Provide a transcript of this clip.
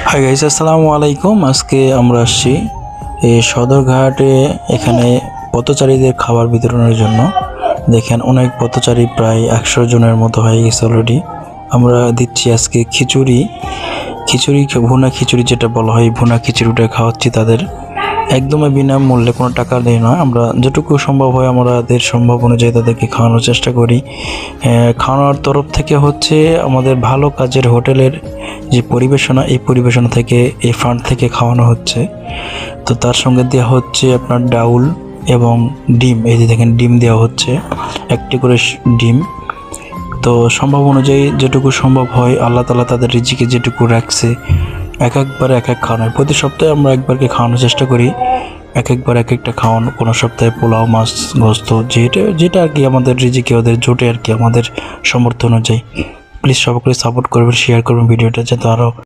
Hi guys, আসসালামু আলাইকুম। আজকে আমরা আসছি এই সদরঘাটে, এখানে পথচারীদের খাবার বিতরণের জন্য। দেখেন অনেক পথচারী, প্রায় 100 জনের মতো হয়ে গেছে অলরেডি। আমরা দিচ্ছি আজকে খিচুড়ি, ভুনা খিচুড়ি যেটা বলা হয়, ভুনা খিচুড়িটা খাওয়াচ্ছি তাদের একদমই বিনামূল্যে, কোনো টাকা দেয় না। আমরা যেটুকু সম্ভব হয় আমাদের সম্ভব অনুযায়ী তাদেরকে খাওয়ানোর চেষ্টা করি। খাওয়ানোর তরফ থেকে হচ্ছে আমাদের ভালো কাজের হোটেলের যে পরিবেশনা, এই পরিবেশনা থেকে, এই ফান্ড থেকে খাওয়ানো হচ্ছে। তো তার সঙ্গে দেওয়া হচ্ছে আপনার ডাউল এবং ডিম। এই যে দেখেন ডিম দেওয়া হচ্ছে, একটি করে ডিম। তো সম্ভব অনুযায়ী যেটুকু সম্ভব হয়, আল্লাহ তাআলা তাদের রিজিকে যেটুকু রাখছে একবারে এক খাওয়ানো। প্রতি সপ্তাহে আমরা একবারকে খাওয়ানোর চেষ্টা করি, একবার এক একটা খাওয়ানো। কোনো সপ্তাহে পোলাও, মাছ, গোস্ত, যেটা আর কি আমাদের রিজিকে ওদের জোটে আর কি, আমাদের সামর্থ্য অনুযায়ী। প্লিজ সবাই সাপোর্ট করবেন, শেয়ার করবেন ভিডিওটা, যাতে আরও